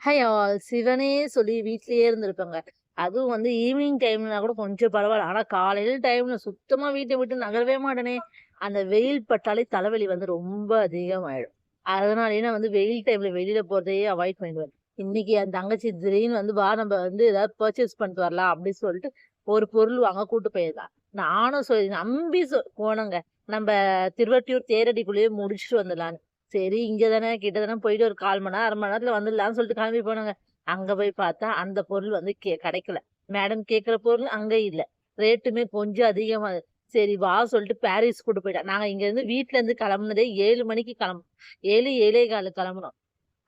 Hi all சிவனே சொல்லி வீட்லயே இருந்திருப்பேங்க. அதுவும் வந்து ஈவினிங் டைம்னா கூட கொஞ்சம் பரவால்ல. ஆனா காலையில டைம்ல சுத்தமா வீட்ட விட்டு நகரவே மாட்டேனே! அந்த வெயில் பட்டாலே தலைவலி வந்து ரொம்ப அதிகமாயிடும். அதனாலேயே நான் வந்து வெயில் டைம்ல வெளியில போறதையே அவாய்ட் பண்ணிடுவேன். இன்னைக்கு என் தங்கச்சி திடீர்னு வந்து, "வா நம்ம வந்து ஏதாவது பர்ச்சேஸ் பண்ணிட்டு வரலாம்" அப்படின்னு சொல்லிட்டு ஒரு பொருள் வாங்க கூட்டு போயிருக்கா. நானும் சொல்லி நம்பி போனேங்க. நம்ப திருவொற்றியூர் தேரடிக்குள்ளேயே முடிச்சுட்டு வந்துடலான்னு. சரி, இங்க தானே கிட்ட தானே போயிட்டு ஒரு 1/4 மணி நேரம், 1/2 மணி நேரத்துல வந்துடலாம்னு சொல்லிட்டு கிளம்பி போனோங்க. அங்க போய் பார்த்தா, அந்த பொருள் வந்து கிடைக்கல. மேடம் கேட்கிற பொருள் அங்க இல்ல. ரேட்டுமே கொஞ்சம் அதிகமா சரி வா சொல்லிட்டு பாரிஸ் கூட்டு போயிட்டா. நாங்க இங்கருந்து வீட்ல இருந்து கிளம்புனதே 7 மணிக்கு 7, 7:15 கிளம்புனோம்.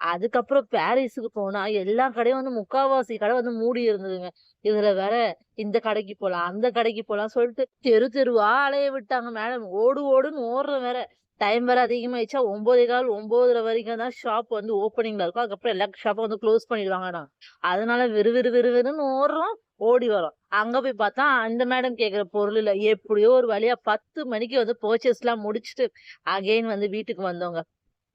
அதுக்கப்புறம் பாரிஸுக்கு போனா எல்லா கடையும் வந்து முக்காவாசி கடை வந்து மூடி இருந்ததுங்க. இதுல வேற இந்த கடைக்கு போலாம், அந்த கடைக்கு போலாம் சொல்லிட்டு தெரு தெருவா அலைய விட்டாங்க மேடம். ஓடு ஓடுன்னு ஓடுறோம் வேற. டைம் வேற அதிகமாயிடுச்சா 9:15 9:30 வரைக்கும் தான் ஷாப் வந்து ஓப்பனிங்ல இருக்கும். அதுக்கப்புறம் எல்லா ஷாப்பும் வந்து க்ளோஸ் பண்ணிடுவாங்கண்ணா. அதனால விறுவிறுன்னு ஓடுறோம், ஓடி வரோம். அங்க போய் பார்த்தா அந்த மேடம் கேட்கிற பொருள் இல்ல. எப்படியோ ஒரு வழியா 10 மணிக்கு வந்து பர்ச்சேஸ்லாம் முடிச்சுட்டு அகைன் வந்து வீட்டுக்கு வந்தோங்க.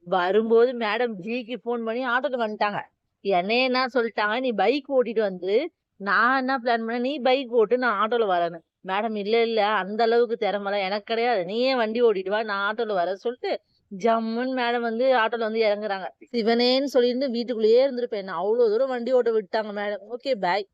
வரும்போது மேடம் ஜிக்கு ஃபோன் பண்ணி ஆட்டோல வந்துட்டாங்க. என்னைய என்ன சொல்ட்டாங்க, "நீ பைக் ஓட்டிட்டு வந்து, நான் என்ன பிளான் பண்ணேன், நீ பைக் ஓட்டு, நான் ஆட்டோல வரேன்னு." மேடம் இல்ல அந்த அளவுக்கு திறமைலாம் எனக்கு கிடையாது. நீயே வண்டி ஓட்டிட்டு வா, நான் ஆட்டோல வரேன்னு சொல்ட்டு, ஜம்முன்னு மேடம் வந்து ஆட்டோல வந்து இறங்குறாங்க. சிவனேன்னு சொல்லிருந்து வீட்டுக்குள்ளேயே இருந்திருப்பேன். என்ன அவ்ளோ தூரம் வண்டி ஓட்ட விட்டாங்க மேடம். Okay bye.